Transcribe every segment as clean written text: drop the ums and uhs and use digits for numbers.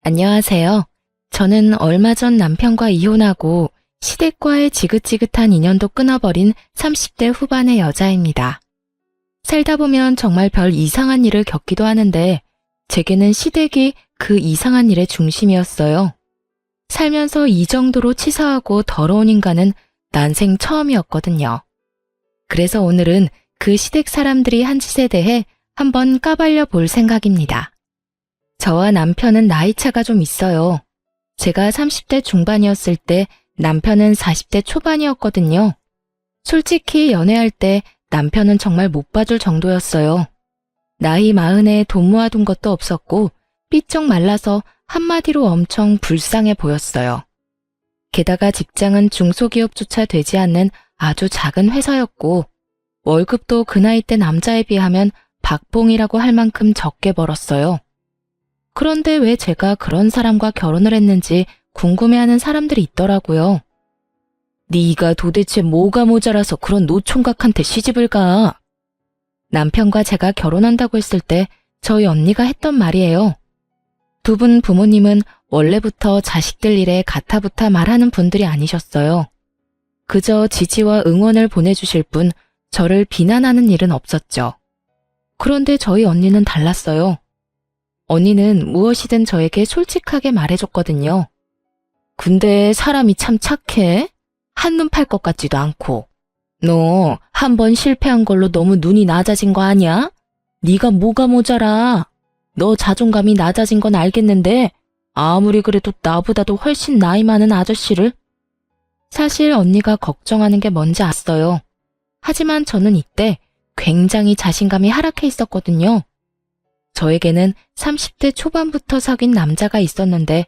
안녕하세요. 저는 얼마 전 남편과 이혼하고 시댁과의 지긋지긋한 인연도 끊어버린 30대 후반의 여자입니다. 살다 보면 정말 별 이상한 일을 겪기도 하는데 제게는 시댁이 그 이상한 일의 중심이었어요. 살면서 이 정도로 치사하고 더러운 인간은 난생 처음이었거든요. 그래서 오늘은 그 시댁 사람들이 한 짓에 대해 한번 까발려 볼 생각입니다. 저와 남편은 나이차가 좀 있어요. 제가 30대 중반이었을 때 남편은 40대 초반이었거든요. 솔직히 연애할 때 남편은 정말 못 봐줄 정도였어요. 나이 40에 돈 모아둔 것도 없었고 삐쩍 말라서 한마디로 엄청 불쌍해 보였어요. 게다가 직장은 중소기업조차 되지 않는 아주 작은 회사였고 월급도 그 나이 때 남자에 비하면 박봉이라고 할 만큼 적게 벌었어요. 그런데 왜 제가 그런 사람과 결혼을 했는지 궁금해하는 사람들이 있더라고요. 네가 도대체 뭐가 모자라서 그런 노총각한테 시집을 가? 남편과 제가 결혼한다고 했을 때 저희 언니가 했던 말이에요. 두 분 부모님은 원래부터 자식들 일에 가타부타 말하는 분들이 아니셨어요. 그저 지지와 응원을 보내주실 뿐 저를 비난하는 일은 없었죠. 그런데 저희 언니는 달랐어요. 언니는 무엇이든 저에게 솔직하게 말해줬거든요. 근데 사람이 참 착해? 한눈 팔 것 같지도 않고. 너 한 번 실패한 걸로 너무 눈이 낮아진 거 아니야? 네가 뭐가 모자라? 너 자존감이 낮아진 건 알겠는데 아무리 그래도 나보다도 훨씬 나이 많은 아저씨를? 사실 언니가 걱정하는 게 뭔지 알았어요. 하지만 저는 이때 굉장히 자신감이 하락해 있었거든요. 저에게는 30대 초반부터 사귄 남자가 있었는데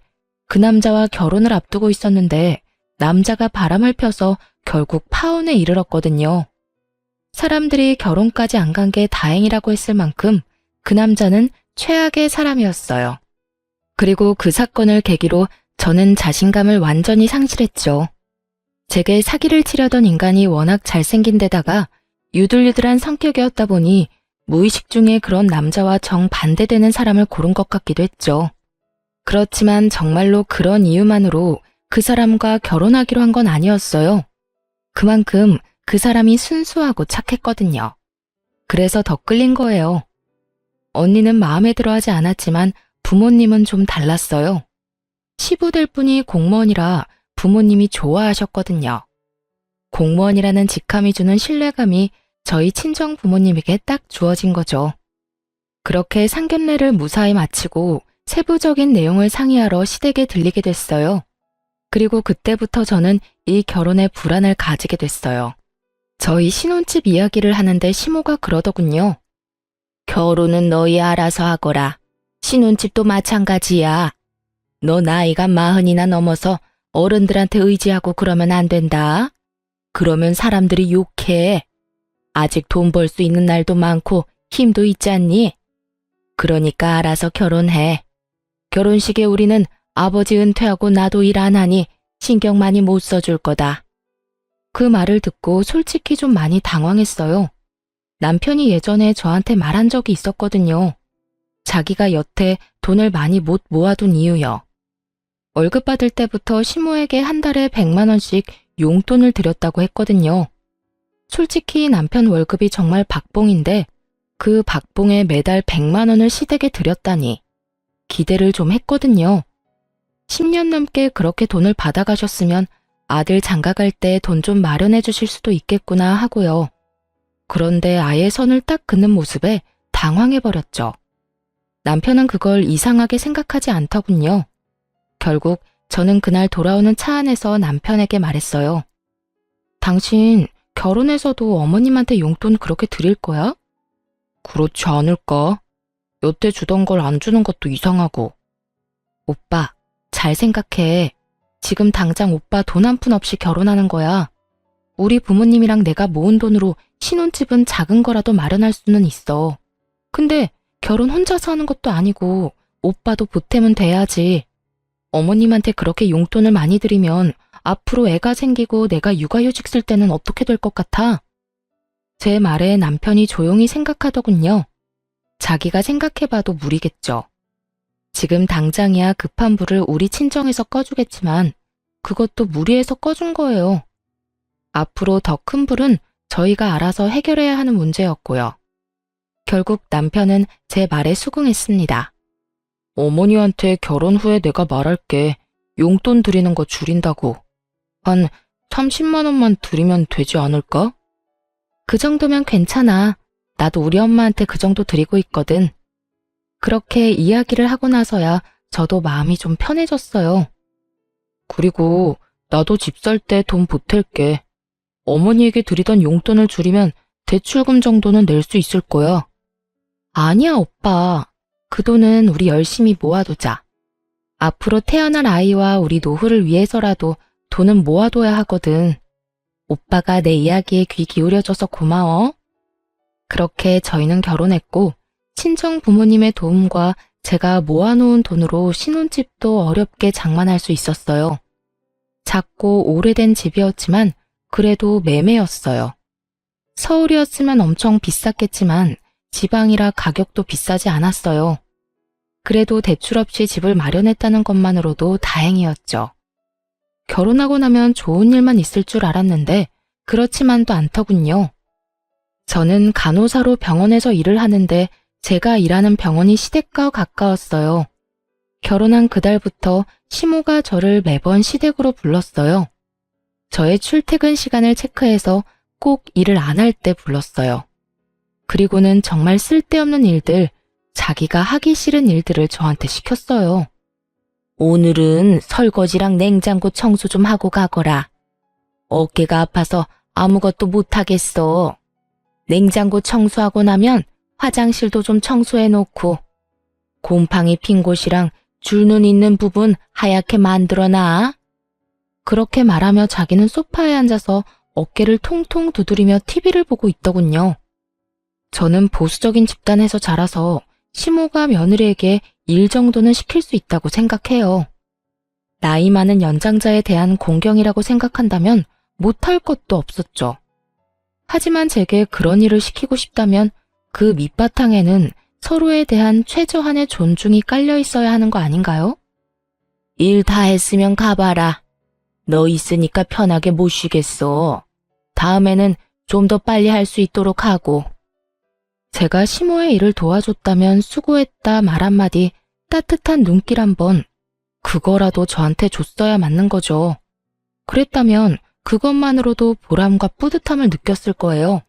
그 남자와 결혼을 앞두고 있었는데 남자가 바람을 펴서 결국 파혼에 이르렀거든요. 사람들이 결혼까지 안 간 게 다행이라고 했을 만큼 그 남자는 최악의 사람이었어요. 그리고 그 사건을 계기로 저는 자신감을 완전히 상실했죠. 제게 사기를 치려던 인간이 워낙 잘생긴 데다가 유들유들한 성격이었다 보니 무의식 중에 그런 남자와 정반대되는 사람을 고른 것 같기도 했죠. 그렇지만 정말로 그런 이유만으로 그 사람과 결혼하기로 한 건 아니었어요. 그만큼 그 사람이 순수하고 착했거든요. 그래서 더 끌린 거예요. 언니는 마음에 들어하지 않았지만 부모님은 좀 달랐어요. 시부될 분이 공무원이라 부모님이 좋아하셨거든요. 공무원이라는 직함이 주는 신뢰감이 저희 친정 부모님에게 딱 주어진 거죠. 그렇게 상견례를 무사히 마치고 세부적인 내용을 상의하러 시댁에 들리게 됐어요. 그리고 그때부터 저는 이 결혼에 불안을 가지게 됐어요. 저희 신혼집 이야기를 하는데 시모가 그러더군요. 결혼은 너희 알아서 하거라. 신혼집도 마찬가지야. 너 나이가 40이나 넘어서 어른들한테 의지하고 그러면 안 된다. 그러면 사람들이 욕해. 아직 돈 벌 수 있는 날도 많고 힘도 있지 않니? 그러니까 알아서 결혼해. 결혼식에 우리는 아버지 은퇴하고 나도 일 안 하니 신경 많이 못 써줄 거다. 그 말을 듣고 솔직히 좀 많이 당황했어요. 남편이 예전에 저한테 말한 적이 있었거든요. 자기가 여태 돈을 많이 못 모아둔 이유요. 월급 받을 때부터 시모에게 한 달에 100만 원씩 용돈을 드렸다고 했거든요. 솔직히 남편 월급이 정말 박봉인데 그 박봉에 매달 100만 원을 시댁에 드렸다니 기대를 좀 했거든요. 10년 넘게 그렇게 돈을 받아가셨으면 아들 장가갈 때 돈 좀 마련해 주실 수도 있겠구나 하고요. 그런데 아예 선을 딱 긋는 모습에 당황해버렸죠. 남편은 그걸 이상하게 생각하지 않더군요. 결국 저는 그날 돌아오는 차 안에서 남편에게 말했어요. 당신 결혼해서도 어머님한테 용돈 그렇게 드릴 거야? 그렇지 않을까? 여태 주던 걸 안 주는 것도 이상하고. 오빠, 잘 생각해. 지금 당장 오빠 돈 한 푼 없이 결혼하는 거야. 우리 부모님이랑 내가 모은 돈으로 신혼집은 작은 거라도 마련할 수는 있어. 근데 결혼 혼자서 하는 것도 아니고 오빠도 보탬은 돼야지. 어머님한테 그렇게 용돈을 많이 드리면 앞으로 애가 생기고 내가 육아휴직 쓸 때는 어떻게 될 것 같아? 제 말에 남편이 조용히 생각하더군요. 자기가 생각해봐도 무리겠죠. 지금 당장이야 급한 불을 우리 친정에서 꺼주겠지만 그것도 무리해서 꺼준 거예요. 앞으로 더 큰 불은 저희가 알아서 해결해야 하는 문제였고요. 결국 남편은 제 말에 수긍했습니다. 어머니한테 결혼 후에 내가 말할게. 용돈 드리는 거 줄인다고. 한 30만 원만 드리면 되지 않을까? 그 정도면 괜찮아. 나도 우리 엄마한테 그 정도 드리고 있거든. 그렇게 이야기를 하고 나서야 저도 마음이 좀 편해졌어요. 그리고 나도 집 살 때 돈 보탤게. 어머니에게 드리던 용돈을 줄이면 대출금 정도는 낼 수 있을 거야. 아니야, 오빠. 그 돈은 우리 열심히 모아두자. 앞으로 태어날 아이와 우리 노후를 위해서라도 돈은 모아둬야 하거든. 오빠가 내 이야기에 귀 기울여줘서 고마워. 그렇게 저희는 결혼했고 친정 부모님의 도움과 제가 모아놓은 돈으로 신혼집도 어렵게 장만할 수 있었어요. 작고 오래된 집이었지만 그래도 매매였어요. 서울이었으면 엄청 비쌌겠지만 지방이라 가격도 비싸지 않았어요. 그래도 대출 없이 집을 마련했다는 것만으로도 다행이었죠. 결혼하고 나면 좋은 일만 있을 줄 알았는데 그렇지만도 않더군요. 저는 간호사로 병원에서 일을 하는데 제가 일하는 병원이 시댁과 가까웠어요. 결혼한 그달부터 시모가 저를 매번 시댁으로 불렀어요. 저의 출퇴근 시간을 체크해서 꼭 일을 안 할 때 불렀어요. 그리고는 정말 쓸데없는 일들, 자기가 하기 싫은 일들을 저한테 시켰어요. 오늘은 설거지랑 냉장고 청소 좀 하고 가거라. 어깨가 아파서 아무것도 못하겠어. 냉장고 청소하고 나면 화장실도 좀 청소해 놓고 곰팡이 핀 곳이랑 줄눈 있는 부분 하얗게 만들어놔. 그렇게 말하며 자기는 소파에 앉아서 어깨를 통통 두드리며 TV를 보고 있더군요. 저는 보수적인 집단에서 자라서 시모가 며느리에게 일 정도는 시킬 수 있다고 생각해요. 나이 많은 연장자에 대한 공경이라고 생각한다면 못할 것도 없었죠. 하지만 제게 그런 일을 시키고 싶다면 그 밑바탕에는 서로에 대한 최저한의 존중이 깔려 있어야 하는 거 아닌가요? 일 다 했으면 가봐라. 너 있으니까 편하게 못 쉬겠어. 다음에는 좀 더 빨리 할 수 있도록 하고. 제가 시모의 일을 도와줬다면 수고했다 말 한마디, 따뜻한 눈길 한번, 그거라도 저한테 줬어야 맞는 거죠. 그랬다면 그것만으로도 보람과 뿌듯함을 느꼈을 거예요.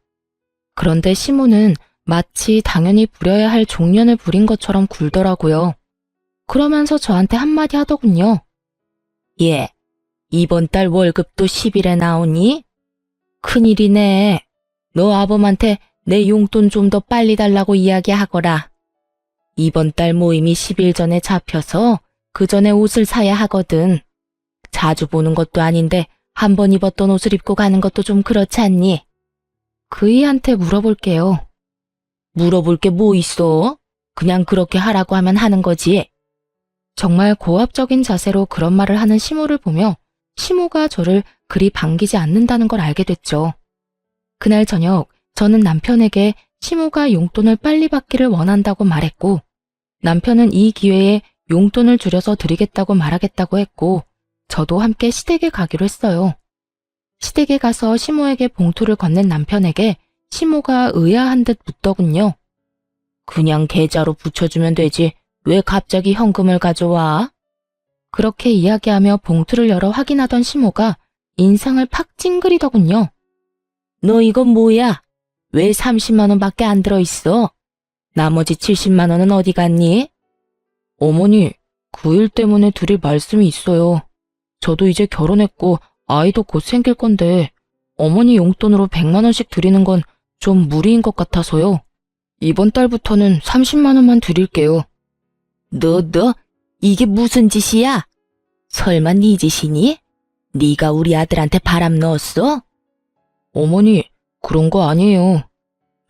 그런데 시모는 마치 당연히 부려야 할 종년을 부린 것처럼 굴더라고요. 그러면서 저한테 한마디 하더군요. 예, 이번 달 월급도 10일에 나오니? 큰일이네. 너 아범한테 내 용돈 좀 더 빨리 달라고 이야기하거라. 이번 달 모임이 10일 전에 잡혀서 그 전에 옷을 사야 하거든. 자주 보는 것도 아닌데 한 번 입었던 옷을 입고 가는 것도 좀 그렇지 않니? 그이한테 물어볼게요. 물어볼 게 뭐 있어? 그냥 그렇게 하라고 하면 하는 거지. 정말 고압적인 자세로 그런 말을 하는 시모를 보며 시모가 저를 그리 반기지 않는다는 걸 알게 됐죠. 그날 저녁 저는 남편에게 시모가 용돈을 빨리 받기를 원한다고 말했고 남편은 이 기회에 용돈을 줄여서 드리겠다고 말하겠다고 했고 저도 함께 시댁에 가기로 했어요. 시댁에 가서 시모에게 봉투를 건넨 남편에게 시모가 의아한 듯 묻더군요. 그냥 계좌로 붙여주면 되지 왜 갑자기 현금을 가져와? 그렇게 이야기하며 봉투를 열어 확인하던 시모가 인상을 팍 찡그리더군요. 너 이건 뭐야? 왜 30만 원밖에 안 들어있어? 나머지 70만 원은 어디 갔니? 어머니, 그 일 때문에 드릴 말씀이 있어요. 저도 이제 결혼했고 아이도 곧 생길 건데 어머니 용돈으로 100만 원씩 드리는 건 좀 무리인 것 같아서요. 이번 달부터는 30만 원만 드릴게요. 너 이게 무슨 짓이야? 설마 네 짓이니? 네가 우리 아들한테 바람 넣었어? 어머니, 그런 거 아니에요.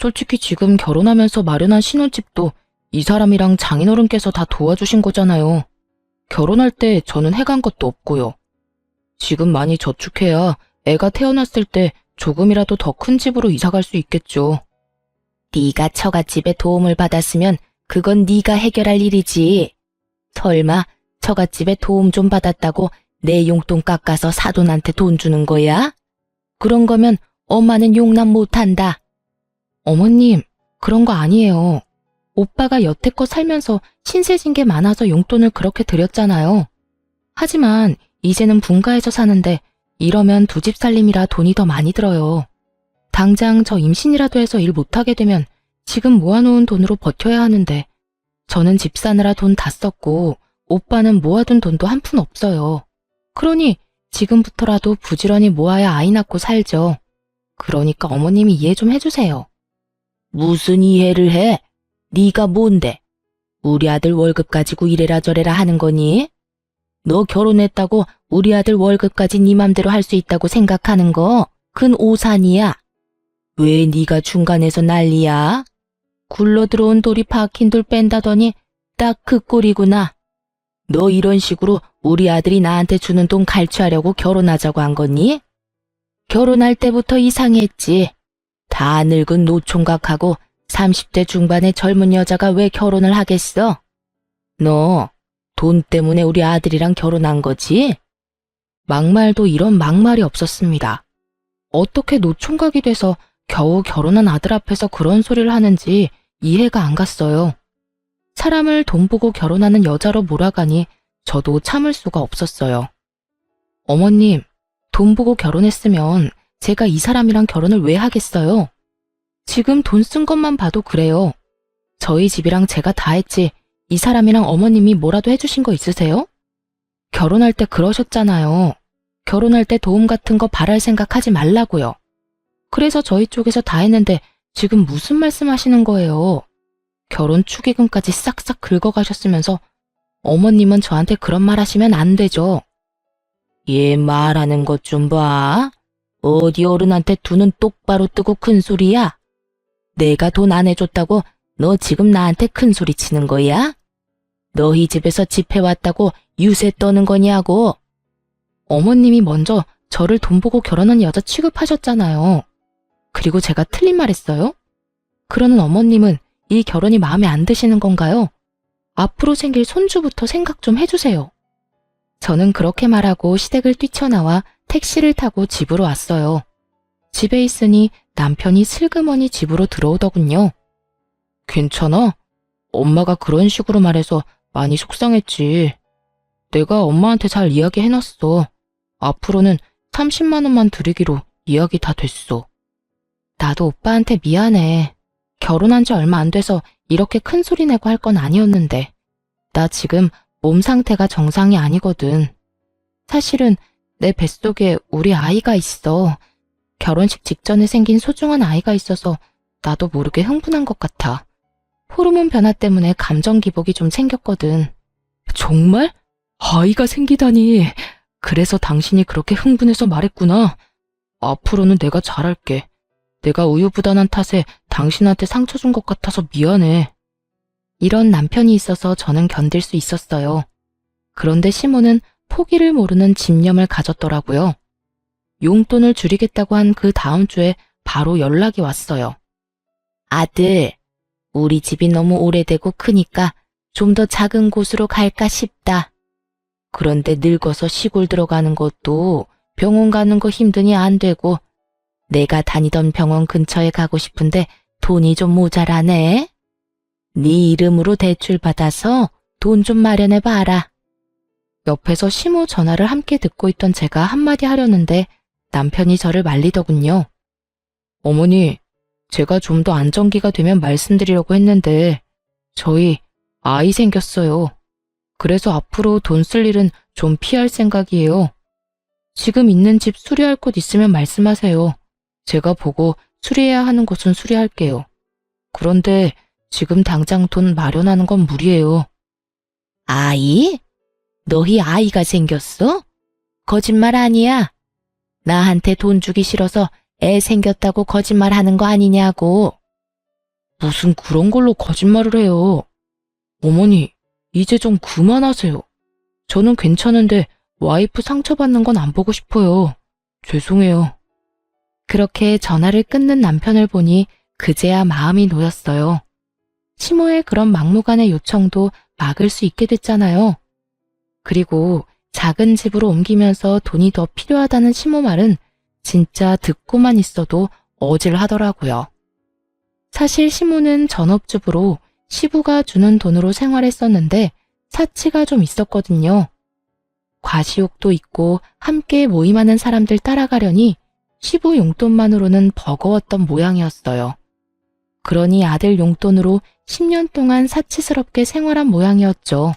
솔직히 지금 결혼하면서 마련한 신혼집도 이 사람이랑 장인어른께서 다 도와주신 거잖아요. 결혼할 때 저는 해간 것도 없고요. 지금 많이 저축해야 애가 태어났을 때 조금이라도 더 큰 집으로 이사갈 수 있겠죠. 네가 처갓집에 도움을 받았으면 그건 네가 해결할 일이지. 설마 처갓집에 도움 좀 받았다고 내 용돈 깎아서 사돈한테 돈 주는 거야? 그런 거면 엄마는 용납 못한다. 어머님, 그런 거 아니에요. 오빠가 여태껏 살면서 신세진 게 많아서 용돈을 그렇게 드렸잖아요. 하지만 이제는 분가해서 사는데 이러면 두 집 살림이라 돈이 더 많이 들어요. 당장 저 임신이라도 해서 일 못하게 되면 지금 모아놓은 돈으로 버텨야 하는데 저는 집 사느라 돈 다 썼고 오빠는 모아둔 돈도 한 푼 없어요. 그러니 지금부터라도 부지런히 모아야 아이 낳고 살죠. 그러니까 어머님이 이해 좀 해주세요. 무슨 이해를 해? 네가 뭔데? 우리 아들 월급 가지고 이래라 저래라 하는 거니? 너 결혼했다고 우리 아들 월급까지 네 맘대로 할 수 있다고 생각하는 거 그건 오산이야. 왜 네가 중간에서 난리야? 굴러 들어온 돌이 박힌 돌 뺀다더니 딱 그 꼴이구나. 너 이런 식으로 우리 아들이 나한테 주는 돈 갈취하려고 결혼하자고 한 거니? 결혼할 때부터 이상했지. 다 늙은 노총각하고 30대 중반의 젊은 여자가 왜 결혼을 하겠어? 너 돈 때문에 우리 아들이랑 결혼한 거지? 막말도 이런 막말이 없었습니다. 어떻게 노총각이 돼서 겨우 결혼한 아들 앞에서 그런 소리를 하는지 이해가 안 갔어요. 사람을 돈 보고 결혼하는 여자로 몰아가니 저도 참을 수가 없었어요. 어머님, 돈 보고 결혼했으면 제가 이 사람이랑 결혼을 왜 하겠어요? 지금 돈 쓴 것만 봐도 그래요. 저희 집이랑 제가 다 했지 이 사람이랑 어머님이 뭐라도 해주신 거 있으세요? 결혼할 때 그러셨잖아요. 결혼할 때 도움 같은 거 바랄 생각 하지 말라고요. 그래서 저희 쪽에서 다 했는데 지금 무슨 말씀 하시는 거예요? 결혼 축의금까지 싹싹 긁어가셨으면서 어머님은 저한테 그런 말 하시면 안 되죠. 얘 말하는 것 좀 봐. 어디 어른한테 두 눈 똑바로 뜨고 큰 소리야? 내가 돈 안 해줬다고 너 지금 나한테 큰 소리 치는 거야? 너희 집에서 집해왔다고 유세 떠는 거냐고. 어머님이 먼저 저를 돈 보고 결혼한 여자 취급하셨잖아요. 그리고 제가 틀린 말 했어요? 그러는 어머님은 이 결혼이 마음에 안 드시는 건가요? 앞으로 생길 손주부터 생각 좀 해주세요. 저는 그렇게 말하고 시댁을 뛰쳐나와 택시를 타고 집으로 왔어요. 집에 있으니 남편이 슬그머니 집으로 들어오더군요. 괜찮아? 엄마가 그런 식으로 말해서 많이 속상했지. 내가 엄마한테 잘 이야기해놨어. 앞으로는 30만 원만 드리기로 이야기 다 됐어. 나도 오빠한테 미안해. 결혼한 지 얼마 안 돼서 이렇게 큰 소리 내고 할 건 아니었는데. 나 지금 몸 상태가 정상이 아니거든. 사실은 내 뱃속에 우리 아이가 있어. 결혼식 직전에 생긴 소중한 아이가 있어서 나도 모르게 흥분한 것 같아. 호르몬 변화 때문에 감정 기복이 좀 생겼거든. 정말? 아이가 생기다니. 그래서 당신이 그렇게 흥분해서 말했구나. 앞으로는 내가 잘할게. 내가 우유부단한 탓에 당신한테 상처 준 것 같아서 미안해. 이런 남편이 있어서 저는 견딜 수 있었어요. 그런데 시모는 포기를 모르는 집념을 가졌더라고요. 용돈을 줄이겠다고 한 그 다음 주에 바로 연락이 왔어요. 아들, 우리 집이 너무 오래되고 크니까 좀 더 작은 곳으로 갈까 싶다. 그런데 늙어서 시골 들어가는 것도 병원 가는 거 힘드니 안 되고 내가 다니던 병원 근처에 가고 싶은데 돈이 좀 모자라네. 네 이름으로 대출 받아서 돈 좀 마련해 봐라. 옆에서 시모 전화를 함께 듣고 있던 제가 한마디 하려는데 남편이 저를 말리더군요. 어머니, 제가 좀 더 안정기가 되면 말씀드리려고 했는데 저희 아이 생겼어요. 그래서 앞으로 돈 쓸 일은 좀 피할 생각이에요. 지금 있는 집 수리할 곳 있으면 말씀하세요. 제가 보고 수리해야 하는 곳은 수리할게요. 그런데 지금 당장 돈 마련하는 건 무리예요. 아이? 너희 아이가 생겼어? 거짓말 아니야. 나한테 돈 주기 싫어서 애 생겼다고 거짓말하는 거 아니냐고. 무슨 그런 걸로 거짓말을 해요. 어머니, 이제 좀 그만하세요. 저는 괜찮은데 와이프 상처받는 건 안 보고 싶어요. 죄송해요. 그렇게 전화를 끊는 남편을 보니 그제야 마음이 놓였어요. 시모의 그런 막무가내 요청도 막을 수 있게 됐잖아요. 그리고 작은 집으로 옮기면서 돈이 더 필요하다는 시모 말은 진짜 듣고만 있어도 어질하더라고요. 사실 시모는 전업주부로 시부가 주는 돈으로 생활했었는데 사치가 좀 있었거든요. 과시욕도 있고 함께 모임하는 사람들 따라가려니 시부 용돈만으로는 버거웠던 모양이었어요. 그러니 아들 용돈으로 10년 동안 사치스럽게 생활한 모양이었죠.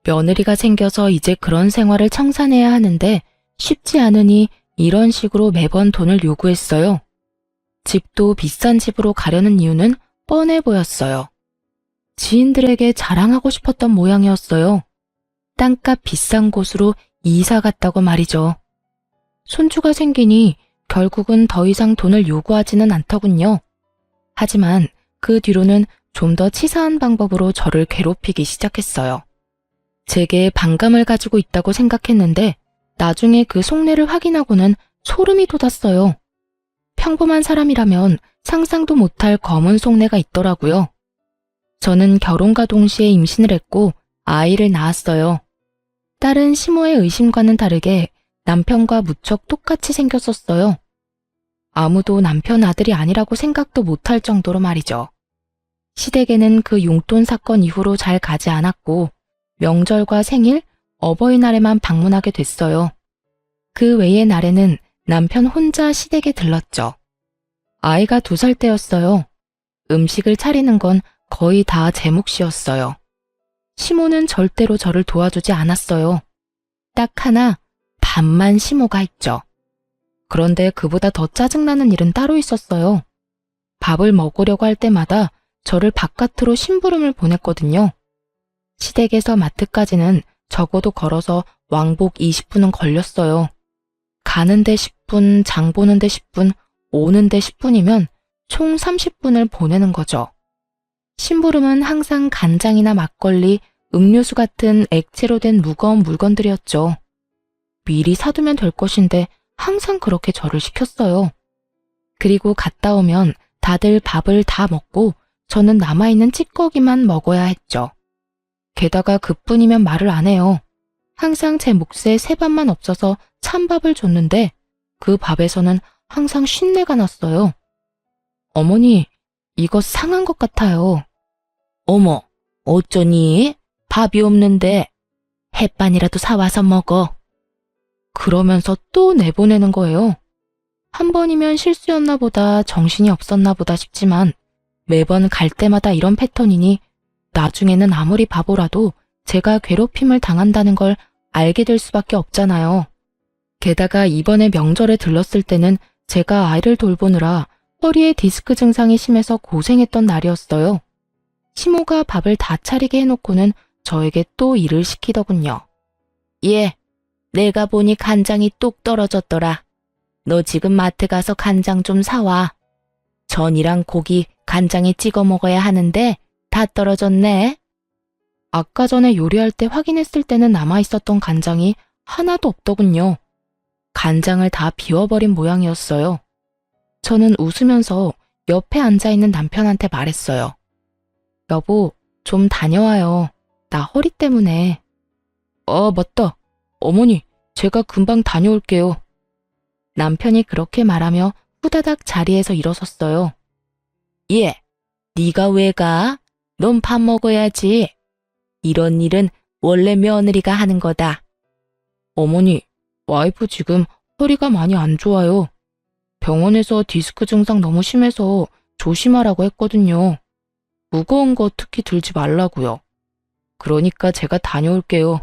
며느리가 생겨서 이제 그런 생활을 청산해야 하는데 쉽지 않으니 이런 식으로 매번 돈을 요구했어요. 집도 비싼 집으로 가려는 이유는 뻔해 보였어요. 지인들에게 자랑하고 싶었던 모양이었어요. 땅값 비싼 곳으로 이사 갔다고 말이죠. 손주가 생기니 결국은 더 이상 돈을 요구하지는 않더군요. 하지만 그 뒤로는 좀 더 치사한 방법으로 저를 괴롭히기 시작했어요. 제게 반감을 가지고 있다고 생각했는데 나중에 그 속내를 확인하고는 소름이 돋았어요. 평범한 사람이라면 상상도 못할 검은 속내가 있더라고요. 저는 결혼과 동시에 임신을 했고 아이를 낳았어요. 딸은 시모의 의심과는 다르게 남편과 무척 똑같이 생겼었어요. 아무도 남편 아들이 아니라고 생각도 못할 정도로 말이죠. 시댁에는 그 용돈 사건 이후로 잘 가지 않았고 명절과 생일, 어버이날에만 방문하게 됐어요. 그 외의 날에는 남편 혼자 시댁에 들렀죠. 아이가 2살 때였어요. 음식을 차리는 건 거의 다 제 몫이었어요. 시모는 절대로 저를 도와주지 않았어요. 딱 하나, 밥만 시모가 했죠. 그런데 그보다 더 짜증나는 일은 따로 있었어요. 밥을 먹으려고 할 때마다 저를 바깥으로 심부름을 보냈거든요. 시댁에서 마트까지는 적어도 걸어서 왕복 20분은 걸렸어요. 가는데 10분, 장 보는데 10분, 오는데 10분이면 총 30분을 보내는 거죠. 심부름은 항상 간장이나 막걸리, 음료수 같은 액체로 된 무거운 물건들이었죠. 미리 사두면 될 것인데 항상 그렇게 저를 시켰어요. 그리고 갔다 오면 다들 밥을 다 먹고 저는 남아있는 찌꺼기만 먹어야 했죠. 게다가 그뿐이면 말을 안 해요. 항상 제 몫에 새밥만 없어서 찬밥을 줬는데 그 밥에서는 항상 쉰내가 났어요. 어머니, 이거 상한 것 같아요. 어머, 어쩌니? 밥이 없는데 햇반이라도 사와서 먹어. 그러면서 또 내보내는 거예요. 한 번이면 실수였나 보다, 정신이 없었나 보다 싶지만 매번 갈 때마다 이런 패턴이니 나중에는 아무리 바보라도 제가 괴롭힘을 당한다는 걸 알게 될 수밖에 없잖아요. 게다가 이번에 명절에 들렀을 때는 제가 아이를 돌보느라 허리에 디스크 증상이 심해서 고생했던 날이었어요. 시모가 밥을 다 차리게 해놓고는 저에게 또 일을 시키더군요. 예, 내가 보니 간장이 뚝 떨어졌더라. 너 지금 마트 가서 간장 좀 사와. 전이랑 고기 간장에 찍어 먹어야 하는데 다 떨어졌네. 아까 전에 요리할 때 확인했을 때는 남아있었던 간장이 하나도 없더군요. 간장을 다 비워버린 모양이었어요. 저는 웃으면서 옆에 앉아있는 남편한테 말했어요. 여보, 좀 다녀와요. 나 허리 때문에. 맞다. 어머니, 제가 금방 다녀올게요. 남편이 그렇게 말하며 후다닥 자리에서 일어섰어요. 예, 네가 왜 가? 넌 밥 먹어야지. 이런 일은 원래 며느리가 하는 거다. 어머니, 와이프 지금 허리가 많이 안 좋아요. 병원에서 디스크 증상 너무 심해서 조심하라고 했거든요. 무거운 거 특히 들지 말라고요. 그러니까 제가 다녀올게요.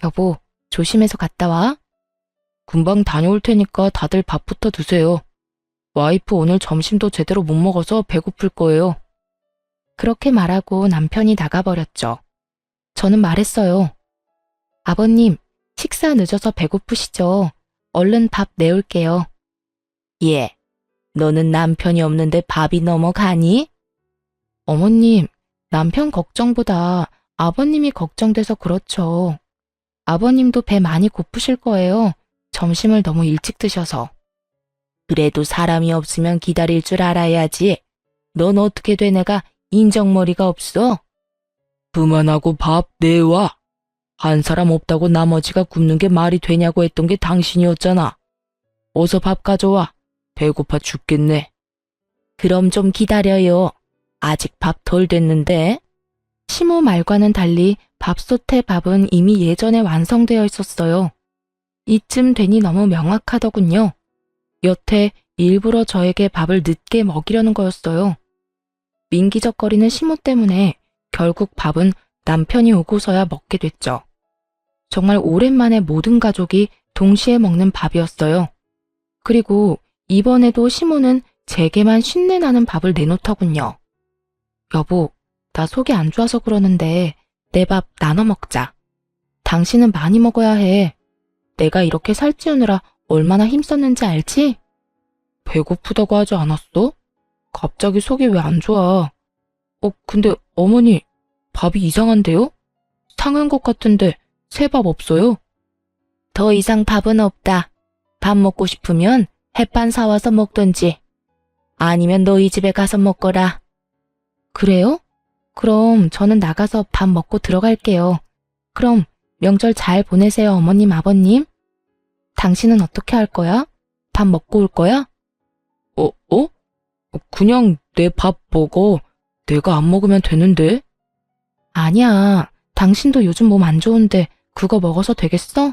여보, 조심해서 갔다 와. 금방 다녀올 테니까 다들 밥부터 드세요. 와이프 오늘 점심도 제대로 못 먹어서 배고플 거예요. 그렇게 말하고 남편이 나가버렸죠. 저는 말했어요. 아버님, 식사 늦어서 배고프시죠? 얼른 밥 내올게요. 예, 너는 남편이 없는데 밥이 넘어가니? 어머님, 남편 걱정보다 아버님이 걱정돼서 그렇죠. 아버님도 배 많이 고프실 거예요. 점심을 너무 일찍 드셔서. 그래도 사람이 없으면 기다릴 줄 알아야지. 넌 어떻게 돼 내가 인정머리가 없어? 그만하고 밥 내와. 한 사람 없다고 나머지가 굶는 게 말이 되냐고 했던 게 당신이었잖아. 어서 밥 가져와. 배고파 죽겠네. 그럼 좀 기다려요. 아직 밥 덜 됐는데. 시모 말과는 달리 밥솥의 밥은 이미 예전에 완성되어 있었어요. 이쯤 되니 너무 명확하더군요. 여태 일부러 저에게 밥을 늦게 먹이려는 거였어요. 민기적거리는 시모 때문에 결국 밥은 남편이 오고서야 먹게 됐죠. 정말 오랜만에 모든 가족이 동시에 먹는 밥이었어요. 그리고 이번에도 시모는 제게만 쉰내 나는 밥을 내놓더군요. 여보, 나 속이 안 좋아서 그러는데 내 밥 나눠 먹자. 당신은 많이 먹어야 해. 내가 이렇게 살찌우느라 얼마나 힘썼는지 알지? 배고프다고 하지 않았어? 갑자기 속이 왜 안 좋아? 근데 어머니, 밥이 이상한데요? 상한 것 같은데 새 밥 없어요? 더 이상 밥은 없다. 밥 먹고 싶으면 햇반 사와서 먹던지. 아니면 너희 집에 가서 먹거라. 그래요? 그럼 저는 나가서 밥 먹고 들어갈게요. 그럼 명절 잘 보내세요, 어머님, 아버님. 당신은 어떻게 할 거야? 밥 먹고 올 거야? 그냥 내 밥 먹어. 내가 안 먹으면 되는데. 아니야. 당신도 요즘 몸 안 좋은데 그거 먹어서 되겠어?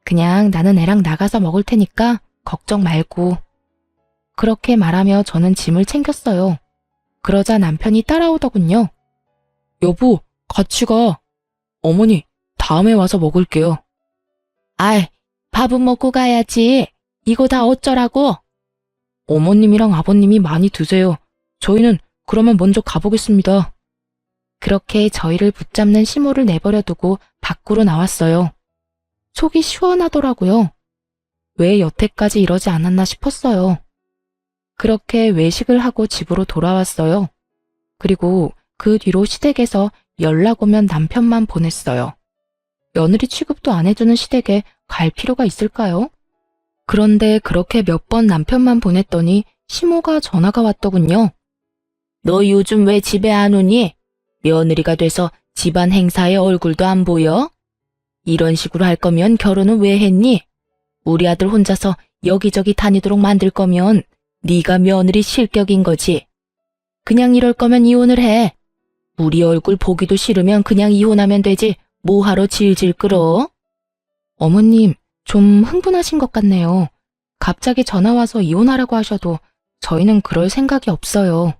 그냥 나는 애랑 나가서 먹을 테니까 걱정 말고. 그렇게 말하며 저는 짐을 챙겼어요. 그러자 남편이 따라오더군요. 여보, 같이 가. 어머니, 다음에 와서 먹을게요. 아이, 밥은 먹고 가야지. 이거 다 어쩌라고? 어머님이랑 아버님이 많이 드세요. 저희는 그러면 먼저 가보겠습니다. 그렇게 저희를 붙잡는 시모를 내버려 두고 밖으로 나왔어요. 속이 시원하더라고요. 왜 여태까지 이러지 않았나 싶었어요. 그렇게 외식을 하고 집으로 돌아왔어요. 그리고 그 뒤로 시댁에서 연락 오면 남편만 보냈어요. 며느리 취급도 안 해주는 시댁에 갈 필요가 있을까요? 그런데 그렇게 몇 번 남편만 보냈더니 시모가 전화가 왔더군요. 너 요즘 왜 집에 안 오니? 며느리가 돼서 집안 행사에 얼굴도 안 보여? 이런 식으로 할 거면 결혼은 왜 했니? 우리 아들 혼자서 여기저기 다니도록 만들 거면 네가 며느리 실격인 거지. 그냥 이럴 거면 이혼을 해. 우리 얼굴 보기도 싫으면 그냥 이혼하면 되지. 뭐하러 질질 끌어? 어머님, 좀 흥분하신 것 같네요. 갑자기 전화 와서 이혼하라고 하셔도 저희는 그럴 생각이 없어요.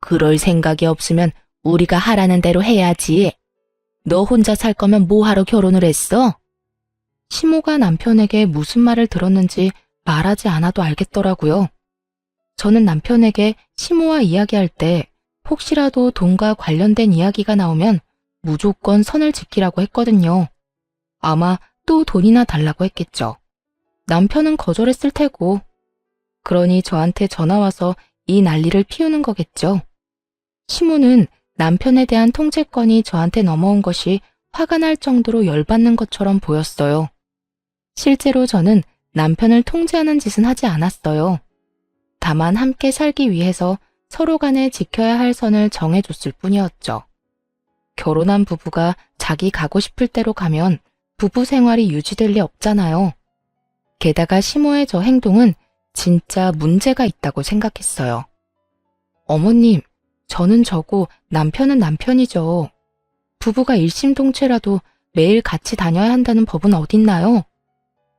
그럴 생각이 없으면 우리가 하라는 대로 해야지. 너 혼자 살 거면 뭐하러 결혼을 했어? 시모가 남편에게 무슨 말을 들었는지 말하지 않아도 알겠더라고요. 저는 남편에게 시모와 이야기할 때 혹시라도 돈과 관련된 이야기가 나오면 무조건 선을 지키라고 했거든요. 아마 또 돈이나 달라고 했겠죠. 남편은 거절했을 테고. 그러니 저한테 전화와서 이 난리를 피우는 거겠죠. 시모는 남편에 대한 통제권이 저한테 넘어온 것이 화가 날 정도로 열받는 것처럼 보였어요. 실제로 저는 남편을 통제하는 짓은 하지 않았어요. 다만 함께 살기 위해서 서로 간에 지켜야 할 선을 정해줬을 뿐이었죠. 결혼한 부부가 자기 가고 싶을 대로 가면 부부 생활이 유지될 리 없잖아요. 게다가 시모의 저 행동은 진짜 문제가 있다고 생각했어요. 어머님, 저는 저고 남편은 남편이죠. 부부가 일심동체라도 매일 같이 다녀야 한다는 법은 어딨나요?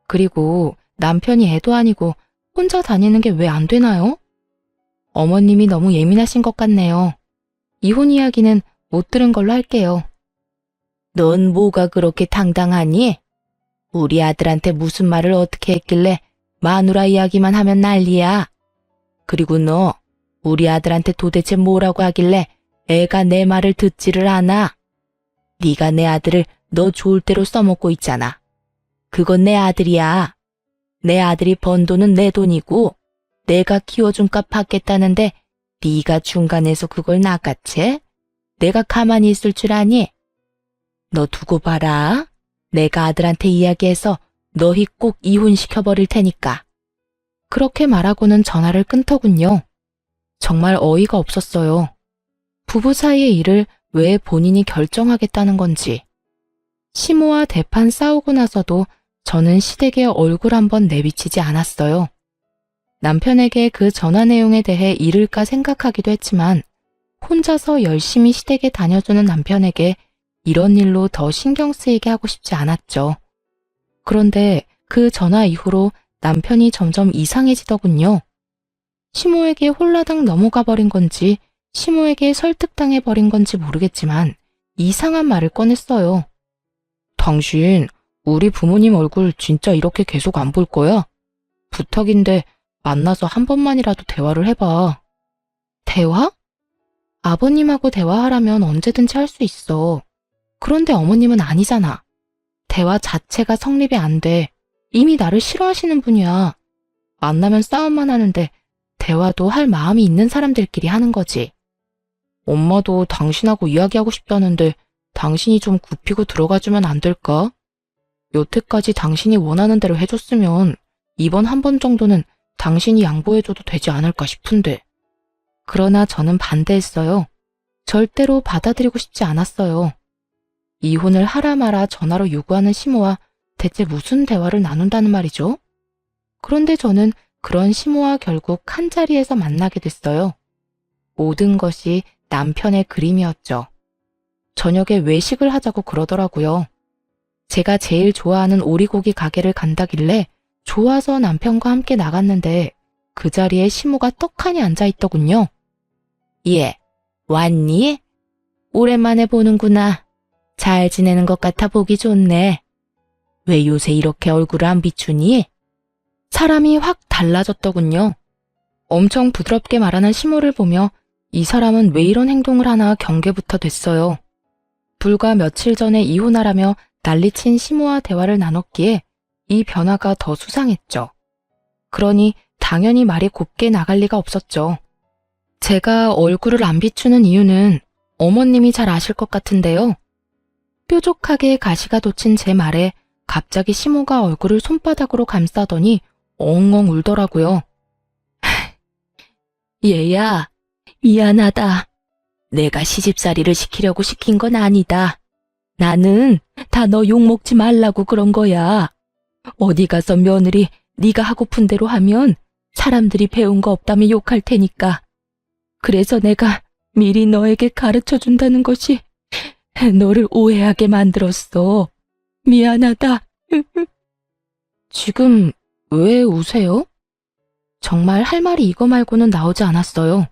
그리고 남편이 애도 아니고 혼자 다니는 게 왜 안 되나요? 어머님이 너무 예민하신 것 같네요. 이혼 이야기는 못 들은 걸로 할게요. 넌 뭐가 그렇게 당당하니? 우리 아들한테 무슨 말을 어떻게 했길래 마누라 이야기만 하면 난리야. 그리고 너 우리 아들한테 도대체 뭐라고 하길래 애가 내 말을 듣지를 않아. 네가 내 아들을 너 좋을 대로 써먹고 있잖아. 그건 내 아들이야. 내 아들이 번 돈은 내 돈이고 내가 키워준 값 받겠다는데 네가 중간에서 그걸 낚아채? 내가 가만히 있을 줄 아니? 너 두고 봐라. 내가 아들한테 이야기해서 너희 꼭 이혼시켜버릴 테니까. 그렇게 말하고는 전화를 끊더군요. 정말 어이가 없었어요. 부부 사이의 일을 왜 본인이 결정하겠다는 건지. 시모와 대판 싸우고 나서도 저는 시댁에 얼굴 한번 내비치지 않았어요. 남편에게 그 전화 내용에 대해 이를까 생각하기도 했지만 혼자서 열심히 시댁에 다녀주는 남편에게 이런 일로 더 신경 쓰이게 하고 싶지 않았죠. 그런데 그 전화 이후로 남편이 점점 이상해지더군요. 시모에게 홀라당 넘어가 버린 건지 시모에게 설득당해 버린 건지 모르겠지만 이상한 말을 꺼냈어요. 당신 우리 부모님 얼굴 진짜 이렇게 계속 안 볼 거야? 부탁인데 만나서 한 번만이라도 대화를 해봐. 대화? 아버님하고 대화하라면 언제든지 할 수 있어. 그런데 어머님은 아니잖아. 대화 자체가 성립이 안 돼. 이미 나를 싫어하시는 분이야. 만나면 싸움만 하는데 대화도 할 마음이 있는 사람들끼리 하는 거지. 엄마도 당신하고 이야기하고 싶다는데 당신이 좀 굽히고 들어가주면 안 될까? 여태까지 당신이 원하는 대로 해줬으면 이번 한 번 정도는 당신이 양보해줘도 되지 않을까 싶은데. 그러나 저는 반대했어요. 절대로 받아들이고 싶지 않았어요. 이혼을 하라 마라 전화로 요구하는 시모와 대체 무슨 대화를 나눈다는 말이죠? 그런데 저는 그런 시모와 결국 한 자리에서 만나게 됐어요. 모든 것이 남편의 그림이었죠. 저녁에 외식을 하자고 그러더라고요. 제가 제일 좋아하는 오리고기 가게를 간다길래 좋아서 남편과 함께 나갔는데 그 자리에 시모가 떡하니 앉아있더군요. 예, 왔니? 오랜만에 보는구나. 잘 지내는 것 같아 보기 좋네. 왜 요새 이렇게 얼굴을 안 비추니? 사람이 확 달라졌더군요. 엄청 부드럽게 말하는 시모를 보며 이 사람은 왜 이런 행동을 하나 경계부터 됐어요. 불과 며칠 전에 이혼하라며 난리친 시모와 대화를 나눴기에 이 변화가 더 수상했죠. 그러니 당연히 말이 곱게 나갈 리가 없었죠. 제가 얼굴을 안 비추는 이유는 어머님이 잘 아실 것 같은데요. 뾰족하게 가시가 돋친 제 말에 갑자기 시모가 얼굴을 손바닥으로 감싸더니 엉엉 울더라고요. 얘야, 미안하다. 내가 시집살이를 시키려고 시킨 건 아니다. 나는 다 너 욕먹지 말라고 그런 거야. 어디 가서 며느리 네가 하고픈 대로 하면 사람들이 배운 거 없다면 욕할 테니까. 그래서 내가 미리 너에게 가르쳐준다는 것이 너를 오해하게 만들었어. 미안하다. 지금 왜 우세요? 정말 할 말이 이거 말고는 나오지 않았어요.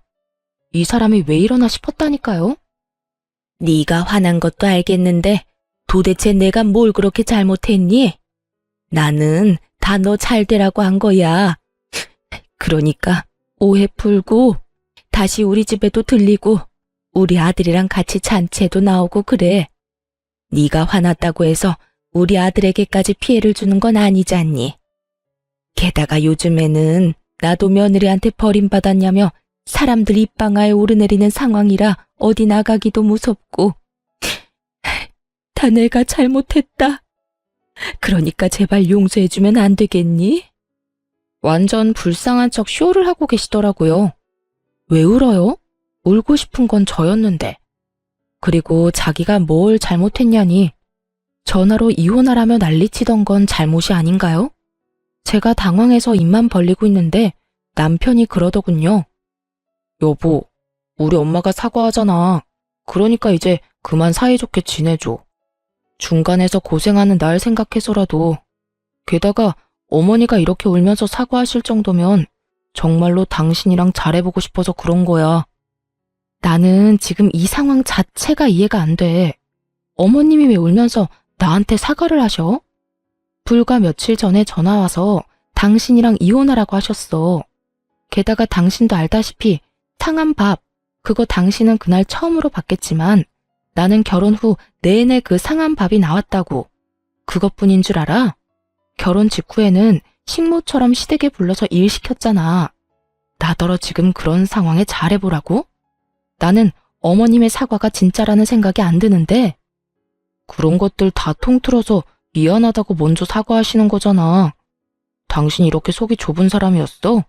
이 사람이 왜 이러나 싶었다니까요. 네가 화난 것도 알겠는데 도대체 내가 뭘 그렇게 잘못했니? 나는 다 너 잘 되라고 한 거야. 그러니까 오해 풀고 다시 우리 집에도 들리고 우리 아들이랑 같이 잔치에도 나오고 그래. 네가 화났다고 해서 우리 아들에게까지 피해를 주는 건 아니잖니. 게다가 요즘에는 나도 며느리한테 버림받았냐며 사람들 입방아에 오르내리는 상황이라 어디 나가기도 무섭고. 다 내가 잘못했다. 그러니까 제발 용서해주면 안 되겠니? 완전 불쌍한 척 쇼를 하고 계시더라고요. 왜 울어요? 울고 싶은 건 저였는데. 그리고 자기가 뭘 잘못했냐니 전화로 이혼하라며 난리치던 건 잘못이 아닌가요? 제가 당황해서 입만 벌리고 있는데 남편이 그러더군요. 여보, 우리 엄마가 사과하잖아. 그러니까 이제 그만 사이좋게 지내줘. 중간에서 고생하는 날 생각해서라도. 게다가 어머니가 이렇게 울면서 사과하실 정도면 정말로 당신이랑 잘해보고 싶어서 그런 거야. 나는 지금 이 상황 자체가 이해가 안 돼. 어머님이 왜 울면서 나한테 사과를 하셔? 불과 며칠 전에 전화와서 당신이랑 이혼하라고 하셨어. 게다가 당신도 알다시피 상한 밥, 그거 당신은 그날 처음으로 받겠지만 나는 결혼 후 내내 그 상한 밥이 나왔다고. 그것뿐인 줄 알아? 결혼 직후에는 식모처럼 시댁에 불러서 일 시켰잖아. 나더러 지금 그런 상황에 잘해보라고? 나는 어머님의 사과가 진짜라는 생각이 안 드는데. 그런 것들 다 통틀어서 미안하다고 먼저 사과하시는 거잖아. 당신 이렇게 속이 좁은 사람이었어?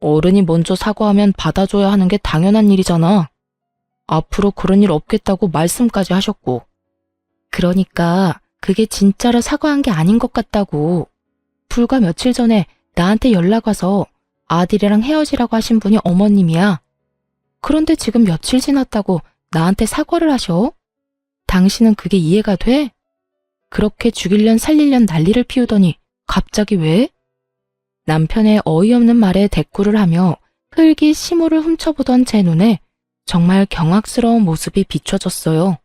어른이 먼저 사과하면 받아줘야 하는 게 당연한 일이잖아. 앞으로 그런 일 없겠다고 말씀까지 하셨고. 그러니까 그게 진짜로 사과한 게 아닌 것 같다고. 불과 며칠 전에 나한테 연락 와서 아들이랑 헤어지라고 하신 분이 어머님이야. 그런데 지금 며칠 지났다고 나한테 사과를 하셔? 당신은 그게 이해가 돼? 그렇게 죽일련 살릴련 난리를 피우더니 갑자기 왜? 남편의 어이없는 말에 대꾸를 하며 흙이 시모를 훔쳐보던 제 눈에 정말 경악스러운 모습이 비춰졌어요.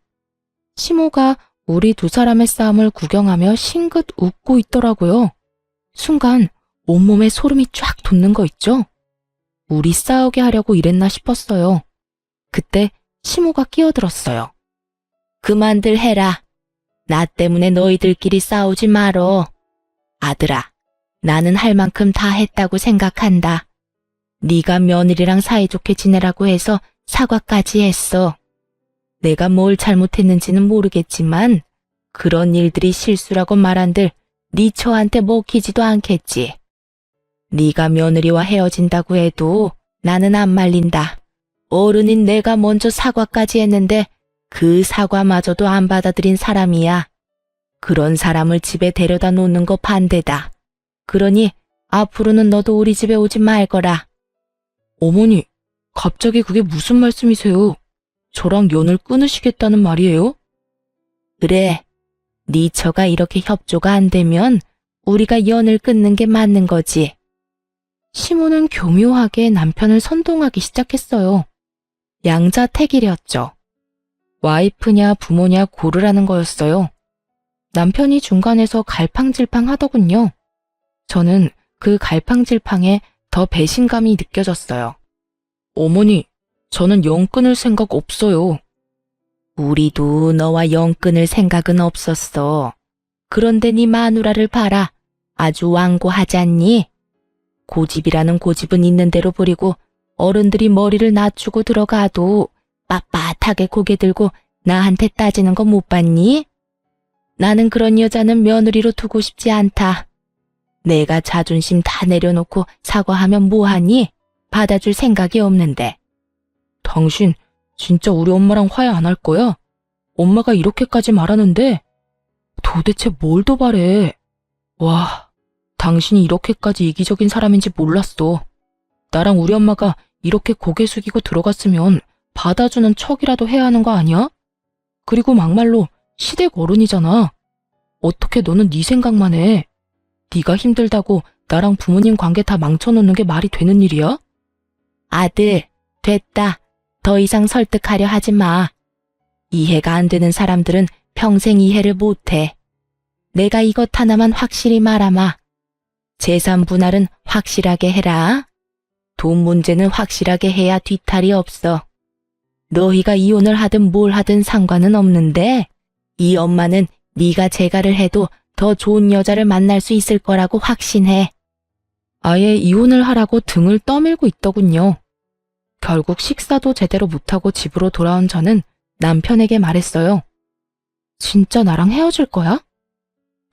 시모가 우리 두 사람의 싸움을 구경하며 싱긋 웃고 있더라고요. 순간 온몸에 소름이 쫙 돋는 거 있죠? 우리 싸우게 하려고 이랬나 싶었어요. 그때 시모가 끼어들었어요. 그만들 해라. 나 때문에 너희들끼리 싸우지 말어. 아들아, 나는 할 만큼 다 했다고 생각한다. 네가 며느리랑 사이좋게 지내라고 해서 사과까지 했어. 내가 뭘 잘못했는지는 모르겠지만 그런 일들이 실수라고 말한들 네 처한테 먹히지도 않겠지. 네가 며느리와 헤어진다고 해도 나는 안 말린다. 어른인 내가 먼저 사과까지 했는데 그 사과마저도 안 받아들인 사람이야. 그런 사람을 집에 데려다 놓는 거 반대다. 그러니 앞으로는 너도 우리 집에 오지 말거라. 어머니, 갑자기 그게 무슨 말씀이세요? 저랑 연을 끊으시겠다는 말이에요? 그래, 네 처가 이렇게 협조가 안 되면 우리가 연을 끊는 게 맞는 거지. 시모는 교묘하게 남편을 선동하기 시작했어요. 양자택일이었죠. 와이프냐 부모냐 고르라는 거였어요. 남편이 중간에서 갈팡질팡 하더군요. 저는 그 갈팡질팡에 더 배신감이 느껴졌어요. 어머니, 저는 연 끊을 생각 없어요. 우리도 너와 연 끊을 생각은 없었어. 그런데 네 마누라를 봐라. 아주 완고하잖니? 고집이라는 고집은 있는 대로 부리고 어른들이 머리를 낮추고 들어가도 빳빳하게 고개 들고 나한테 따지는 거 못 봤니? 나는 그런 여자는 며느리로 두고 싶지 않다. 내가 자존심 다 내려놓고 사과하면 뭐하니? 받아줄 생각이 없는데. 당신 진짜 우리 엄마랑 화해 안 할 거야? 엄마가 이렇게까지 말하는데 도대체 뭘 더 바래? 와, 당신이 이렇게까지 이기적인 사람인지 몰랐어. 나랑 우리 엄마가 이렇게 고개 숙이고 들어갔으면 받아주는 척이라도 해야 하는 거 아니야? 그리고 막말로 시댁 어른이잖아. 어떻게 너는 네 생각만 해? 네가 힘들다고 나랑 부모님 관계 다 망쳐놓는 게 말이 되는 일이야? 아들, 됐다. 더 이상 설득하려 하지 마. 이해가 안 되는 사람들은 평생 이해를 못해. 내가 이것 하나만 확실히 말하마. 재산 분할은 확실하게 해라. 돈 문제는 확실하게 해야 뒤탈이 없어. 너희가 이혼을 하든 뭘 하든 상관은 없는데 이 엄마는 네가 재가를 해도 더 좋은 여자를 만날 수 있을 거라고 확신해. 아예 이혼을 하라고 등을 떠밀고 있더군요. 결국 식사도 제대로 못하고 집으로 돌아온 저는 남편에게 말했어요. 진짜 나랑 헤어질 거야?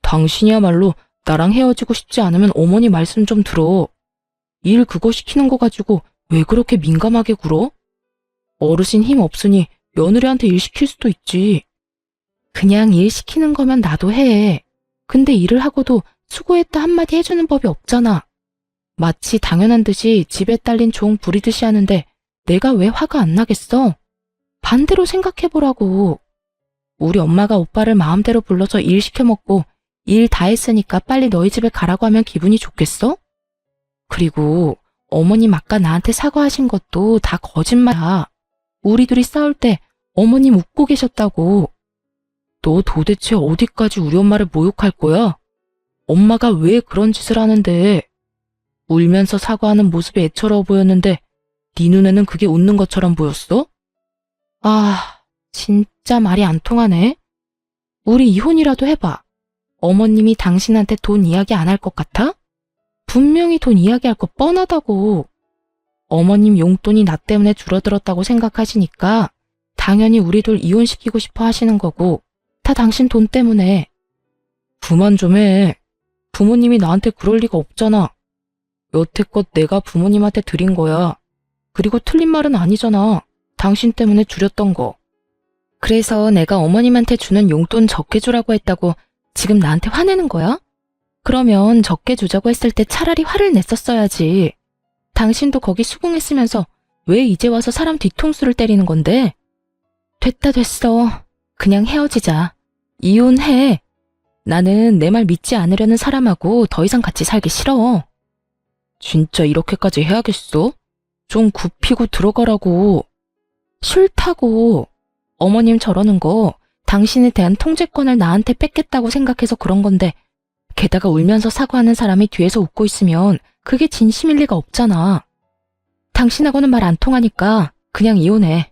당신이야말로 나랑 헤어지고 싶지 않으면 어머니 말씀 좀 들어. 일 그거 시키는 거 가지고 왜 그렇게 민감하게 굴어? 어르신 힘 없으니 며느리한테 일 시킬 수도 있지. 그냥 일 시키는 거면 나도 해. 근데 일을 하고도 수고했다 한마디 해주는 법이 없잖아. 마치 당연한 듯이 집에 딸린 종 부리듯이 하는데 내가 왜 화가 안 나겠어? 반대로 생각해보라고. 우리 엄마가 오빠를 마음대로 불러서 일 시켜먹고 일 다 했으니까 빨리 너희 집에 가라고 하면 기분이 좋겠어? 그리고 어머님 아까 나한테 사과하신 것도 다 거짓말이야. 우리 둘이 싸울 때 어머님 웃고 계셨다고. 너 도대체 어디까지 우리 엄마를 모욕할 거야? 엄마가 왜 그런 짓을 하는데? 울면서 사과하는 모습이 애처로워 보였는데 네 눈에는 그게 웃는 것처럼 보였어? 아, 진짜 말이 안 통하네. 우리 이혼이라도 해봐. 어머님이 당신한테 돈 이야기 안 할 것 같아? 분명히 돈 이야기할 거 뻔하다고. 어머님 용돈이 나 때문에 줄어들었다고 생각하시니까 당연히 우리 둘 이혼시키고 싶어 하시는 거고 다 당신 돈 때문에. 그만 좀 해. 부모님이 나한테 그럴 리가 없잖아. 여태껏 내가 부모님한테 드린 거야. 그리고 틀린 말은 아니잖아. 당신 때문에 줄였던 거. 그래서 내가 어머님한테 주는 용돈 적게 주라고 했다고 지금 나한테 화내는 거야? 그러면 적게 주자고 했을 때 차라리 화를 냈었어야지. 당신도 거기 수긍했으면서 왜 이제 와서 사람 뒤통수를 때리는 건데? 됐다 됐어. 그냥 헤어지자. 이혼해. 나는 내 말 믿지 않으려는 사람하고 더 이상 같이 살기 싫어. 진짜 이렇게까지 해야겠어? 좀 굽히고 들어가라고. 싫다고. 어머님 저러는 거 당신에 대한 통제권을 나한테 뺏겠다고 생각해서 그런 건데 게다가 울면서 사과하는 사람이 뒤에서 웃고 있으면 그게 진심일 리가 없잖아. 당신하고는 말 안 통하니까 그냥 이혼해.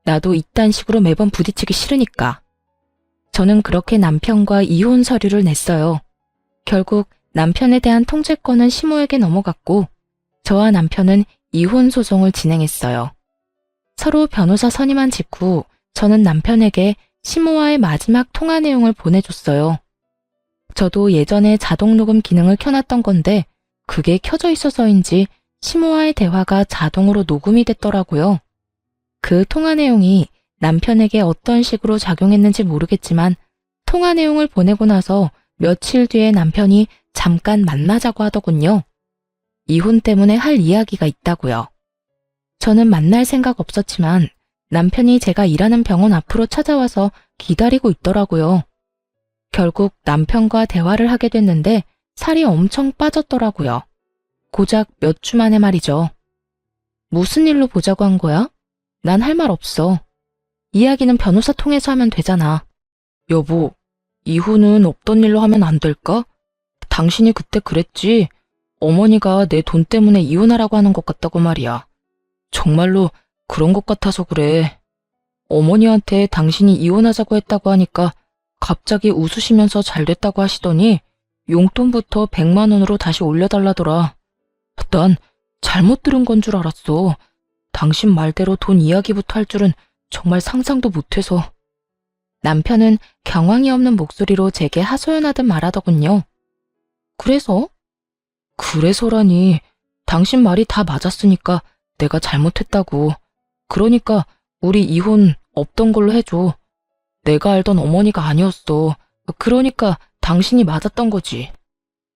나도 이딴 식으로 매번 부딪히기 싫으니까. 저는 그렇게 남편과 이혼 서류를 냈어요. 결국 남편에 대한 통제권은 시모에게 넘어갔고 저와 남편은 이혼 소송을 진행했어요. 서로 변호사 선임한 직후 저는 남편에게 시모와의 마지막 통화 내용을 보내줬어요. 저도 예전에 자동 녹음 기능을 켜놨던 건데 그게 켜져 있어서인지 시모와의 대화가 자동으로 녹음이 됐더라고요. 그 통화 내용이 남편에게 어떤 식으로 작용했는지 모르겠지만 통화 내용을 보내고 나서 며칠 뒤에 남편이 잠깐 만나자고 하더군요. 이혼 때문에 할 이야기가 있다고요. 저는 만날 생각 없었지만 남편이 제가 일하는 병원 앞으로 찾아와서 기다리고 있더라고요. 결국 남편과 대화를 하게 됐는데 살이 엄청 빠졌더라고요. 고작 몇 주 만에 말이죠. 무슨 일로 보자고 한 거야? 난 할 말 없어. 이야기는 변호사 통해서 하면 되잖아. 여보, 이혼은 없던 일로 하면 안 될까? 당신이 그때 그랬지. 어머니가 내 돈 때문에 이혼하라고 하는 것 같다고 말이야. 정말로 그런 것 같아서 그래. 어머니한테 당신이 이혼하자고 했다고 하니까 갑자기 웃으시면서 잘 됐다고 하시더니 용돈부터 100만 원으로 다시 올려달라더라. 난 잘못 들은 건 줄 알았어. 당신 말대로 돈 이야기부터 할 줄은 정말 상상도 못해서. 남편은 경황이 없는 목소리로 제게 하소연하듯 말하더군요. 그래서? 그래서라니. 당신 말이 다 맞았으니까 내가 잘못했다고. 그러니까 우리 이혼 없던 걸로 해줘. 내가 알던 어머니가 아니었어. 그러니까 당신이 맞았던 거지.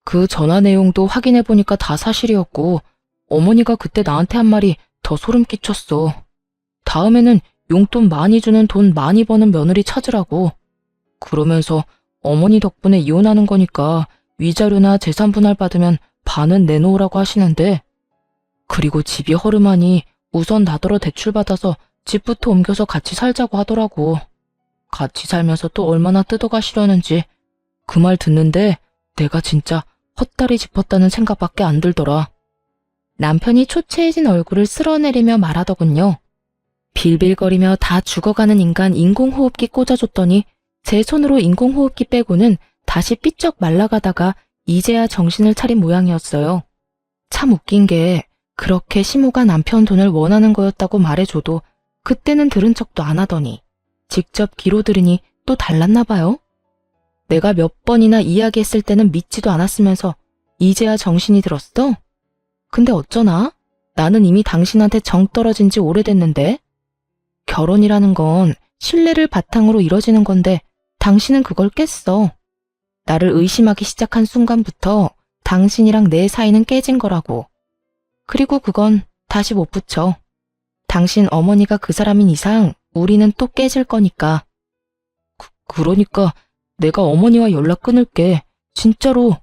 그 전화 내용도 확인해보니까 다 사실이었고 어머니가 그때 나한테 한 말이 더 소름 끼쳤어. 다음에는 용돈 많이 주는 돈 많이 버는 며느리 찾으라고. 그러면서 어머니 덕분에 이혼하는 거니까 위자료나 재산 분할 받으면 반은 내놓으라고 하시는데 그리고 집이 허름하니 우선 나더러 대출받아서 집부터 옮겨서 같이 살자고 하더라고. 같이 살면서 또 얼마나 뜯어가시려는지 그 말 듣는데 내가 진짜 헛다리 짚었다는 생각밖에 안 들더라. 남편이 초췌해진 얼굴을 쓸어내리며 말하더군요. 빌빌거리며 다 죽어가는 인간 인공호흡기 꽂아줬더니 제 손으로 인공호흡기 빼고는 다시 삐쩍 말라가다가 이제야 정신을 차린 모양이었어요. 참 웃긴 게 그렇게 시모가 남편 돈을 원하는 거였다고 말해줘도 그때는 들은 척도 안 하더니 직접 귀로 들으니 또 달랐나 봐요. 내가 몇 번이나 이야기했을 때는 믿지도 않았으면서 이제야 정신이 들었어? 근데 어쩌나? 나는 이미 당신한테 정 떨어진 지 오래됐는데? 결혼이라는 건 신뢰를 바탕으로 이뤄지는 건데 당신은 그걸 깼어. 나를 의심하기 시작한 순간부터 당신이랑 내 사이는 깨진 거라고. 그리고 그건 다시 못 붙여. 당신 어머니가 그 사람인 이상 우리는 또 깨질 거니까. 그러니까 내가 어머니와 연락 끊을게. 진짜로.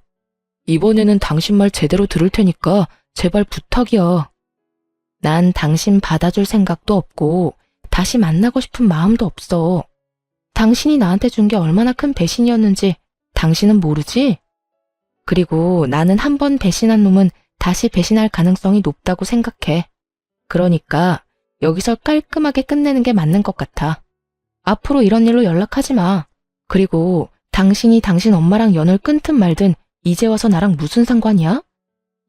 이번에는 당신 말 제대로 들을 테니까 제발 부탁이야. 난 당신 받아줄 생각도 없고 다시 만나고 싶은 마음도 없어. 당신이 나한테 준 게 얼마나 큰 배신이었는지 당신은 모르지? 그리고 나는 한 번 배신한 놈은 다시 배신할 가능성이 높다고 생각해. 그러니까 여기서 깔끔하게 끝내는 게 맞는 것 같아. 앞으로 이런 일로 연락하지 마. 그리고 당신이 당신 엄마랑 연을 끊든 말든 이제 와서 나랑 무슨 상관이야?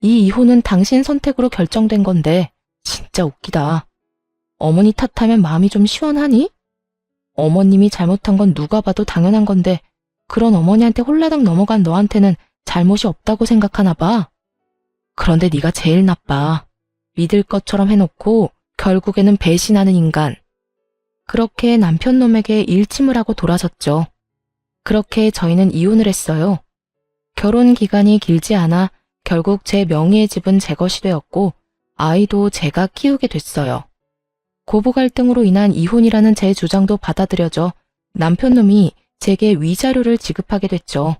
이 이혼은 당신 선택으로 결정된 건데 진짜 웃기다. 어머니 탓하면 마음이 좀 시원하니? 어머님이 잘못한 건 누가 봐도 당연한 건데 그런 어머니한테 홀라당 넘어간 너한테는 잘못이 없다고 생각하나 봐. 그런데 네가 제일 나빠. 믿을 것처럼 해놓고 결국에는 배신하는 인간. 그렇게 남편 놈에게 일침을 하고 돌아섰죠. 그렇게 저희는 이혼을 했어요. 결혼 기간이 길지 않아 결국 제 명의의 집은 제 것이 되었고 아이도 제가 키우게 됐어요. 고부 갈등으로 인한 이혼이라는 제 주장도 받아들여져 남편 놈이 제게 위자료를 지급하게 됐죠.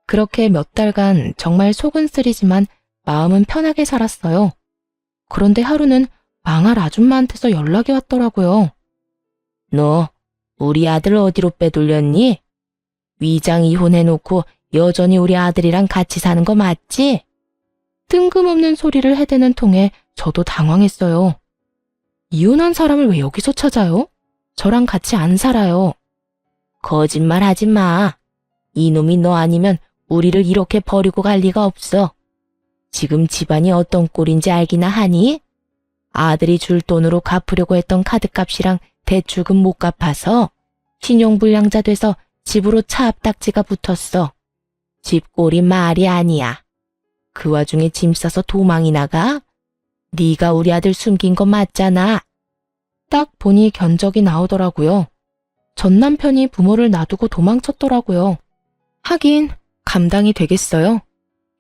그렇게 몇 달간 정말 속은 쓰리지만 마음은 편하게 살았어요. 그런데 하루는 망할 아줌마한테서 연락이 왔더라고요. 너 우리 아들 어디로 빼돌렸니? 위장 이혼해놓고 여전히 우리 아들이랑 같이 사는 거 맞지? 뜬금없는 소리를 해대는 통에 저도 당황했어요. 이혼한 사람을 왜 여기서 찾아요? 저랑 같이 안 살아요. 거짓말 하지 마. 이놈이 너 아니면 우리를 이렇게 버리고 갈 리가 없어. 지금 집안이 어떤 꼴인지 알기나 하니? 아들이 줄 돈으로 갚으려고 했던 카드값이랑 대출금 못 갚아서 신용불량자 돼서 집으로 차 앞딱지가 붙었어. 집꼴이 말이 아니야. 그 와중에 짐 싸서 도망이 나가? 네가 우리 아들 숨긴 거 맞잖아. 딱 보니 견적이 나오더라고요. 전 남편이 부모를 놔두고 도망쳤더라고요. 하긴 감당이 되겠어요.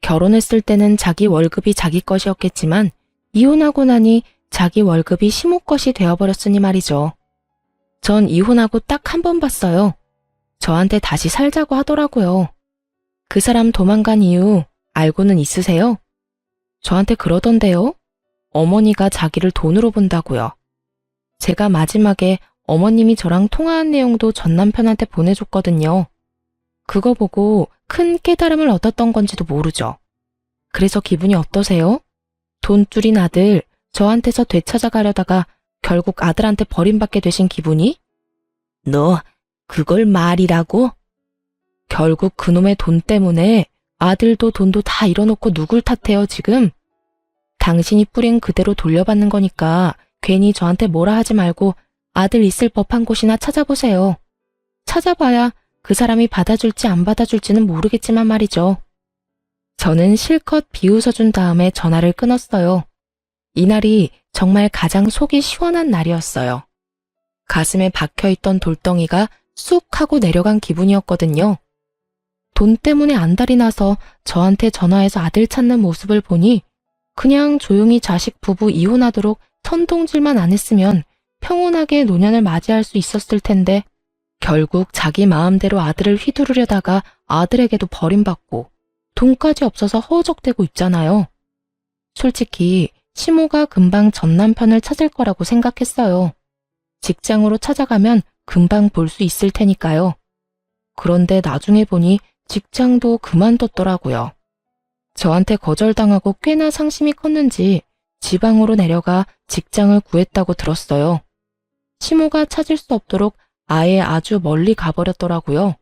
결혼했을 때는 자기 월급이 자기 것이었겠지만 이혼하고 나니 자기 월급이 시모 것이 되어버렸으니 말이죠. 전 이혼하고 딱 한 번 봤어요. 저한테 다시 살자고 하더라고요. 그 사람 도망간 이유 알고는 있으세요? 저한테 그러던데요. 어머니가 자기를 돈으로 본다고요. 제가 마지막에 어머님이 저랑 통화한 내용도 전 남편한테 보내줬거든요. 그거 보고 큰 깨달음을 얻었던 건지도 모르죠. 그래서 기분이 어떠세요? 돈줄인 아들 저한테서 되찾아가려다가 결국 아들한테 버림받게 되신 기분이? 너 그걸 말이라고? 결국 그놈의 돈 때문에 아들도 돈도 다 잃어놓고 누굴 탓해요 지금? 당신이 뿌린 그대로 돌려받는 거니까 괜히 저한테 뭐라 하지 말고 아들 있을 법한 곳이나 찾아보세요. 찾아봐야 그 사람이 받아줄지 안 받아줄지는 모르겠지만 말이죠. 저는 실컷 비웃어준 다음에 전화를 끊었어요. 이날이 정말 가장 속이 시원한 날이었어요. 가슴에 박혀있던 돌덩이가 쑥 하고 내려간 기분이었거든요. 돈 때문에 안달이 나서 저한테 전화해서 아들 찾는 모습을 보니 그냥 조용히 자식 부부 이혼하도록 선동질만 안 했으면 평온하게 노년을 맞이할 수 있었을 텐데 결국 자기 마음대로 아들을 휘두르려다가 아들에게도 버림받고 돈까지 없어서 허우적대고 있잖아요. 솔직히 시모가 금방 전 남편을 찾을 거라고 생각했어요. 직장으로 찾아가면 금방 볼 수 있을 테니까요. 그런데 나중에 보니 직장도 그만뒀더라고요. 저한테 거절당하고 꽤나 상심이 컸는지 지방으로 내려가 직장을 구했다고 들었어요. 시모가 찾을 수 없도록 아예 아주 멀리 가버렸더라고요.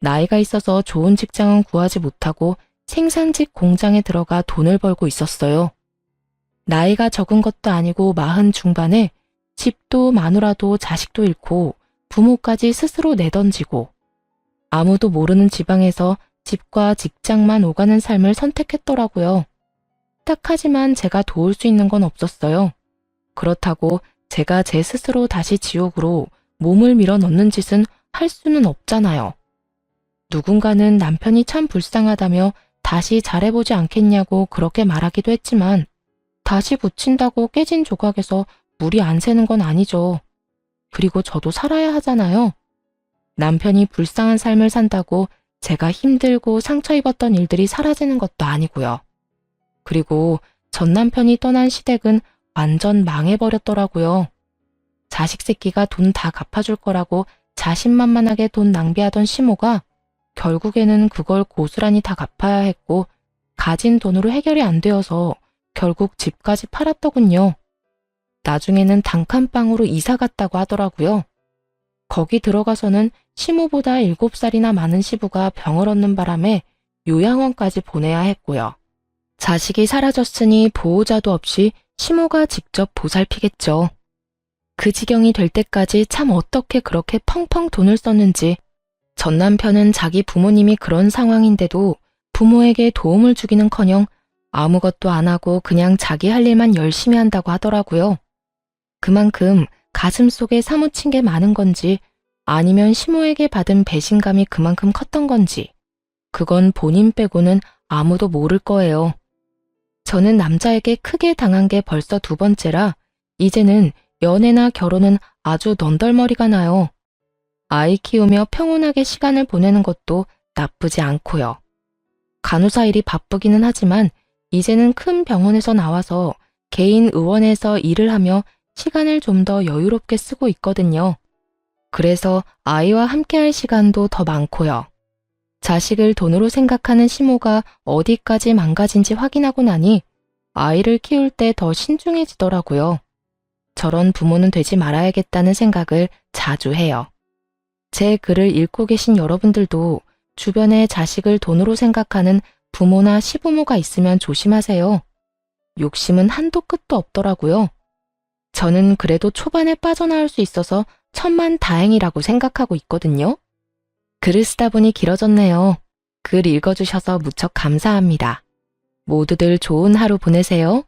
나이가 있어서 좋은 직장은 구하지 못하고 생산직 공장에 들어가 돈을 벌고 있었어요. 나이가 적은 것도 아니고 40 중반에 집도 마누라도 자식도 잃고 부모까지 스스로 내던지고 아무도 모르는 지방에서 집과 직장만 오가는 삶을 선택했더라고요. 딱하지만 제가 도울 수 있는 건 없었어요. 그렇다고 제가 제 스스로 다시 지옥으로 몸을 밀어 넣는 짓은 할 수는 없잖아요. 누군가는 남편이 참 불쌍하다며 다시 잘해보지 않겠냐고 그렇게 말하기도 했지만 다시 붙인다고 깨진 조각에서 물이 안 새는 건 아니죠. 그리고 저도 살아야 하잖아요. 남편이 불쌍한 삶을 산다고 제가 힘들고 상처 입었던 일들이 사라지는 것도 아니고요. 그리고 전 남편이 떠난 시댁은 완전 망해버렸더라고요. 자식 새끼가 돈 다 갚아줄 거라고 자신만만하게 돈 낭비하던 시모가 결국에는 그걸 고스란히 다 갚아야 했고 가진 돈으로 해결이 안 되어서 결국 집까지 팔았더군요. 나중에는 단칸방으로 이사 갔다고 하더라고요. 거기 들어가서는 시모보다 7살이나 많은 시부가 병을 얻는 바람에 요양원까지 보내야 했고요. 자식이 사라졌으니 보호자도 없이 시모가 직접 보살피겠죠. 그 지경이 될 때까지 참 어떻게 그렇게 펑펑 돈을 썼는지. 전 남편은 자기 부모님이 그런 상황인데도 부모에게 도움을 주기는커녕 아무것도 안 하고 그냥 자기 할 일만 열심히 한다고 하더라고요. 그만큼 가슴속에 사무친 게 많은 건지 아니면 시모에게 받은 배신감이 그만큼 컸던 건지 그건 본인 빼고는 아무도 모를 거예요. 저는 남자에게 크게 당한 게 벌써 2번째라 이제는 연애나 결혼은 아주 넌덜머리가 나요. 아이 키우며 평온하게 시간을 보내는 것도 나쁘지 않고요. 간호사 일이 바쁘기는 하지만 이제는 큰 병원에서 나와서 개인 의원에서 일을 하며 시간을 좀 더 여유롭게 쓰고 있거든요. 그래서 아이와 함께할 시간도 더 많고요. 자식을 돈으로 생각하는 시모가 어디까지 망가진지 확인하고 나니 아이를 키울 때 더 신중해지더라고요. 저런 부모는 되지 말아야겠다는 생각을 자주 해요. 제 글을 읽고 계신 여러분들도 주변에 자식을 돈으로 생각하는 부모나 시부모가 있으면 조심하세요. 욕심은 한도 끝도 없더라고요. 저는 그래도 초반에 빠져나올 수 있어서 천만다행이라고 생각하고 있거든요. 글을 쓰다 보니 길어졌네요. 글 읽어주셔서 무척 감사합니다. 모두들 좋은 하루 보내세요.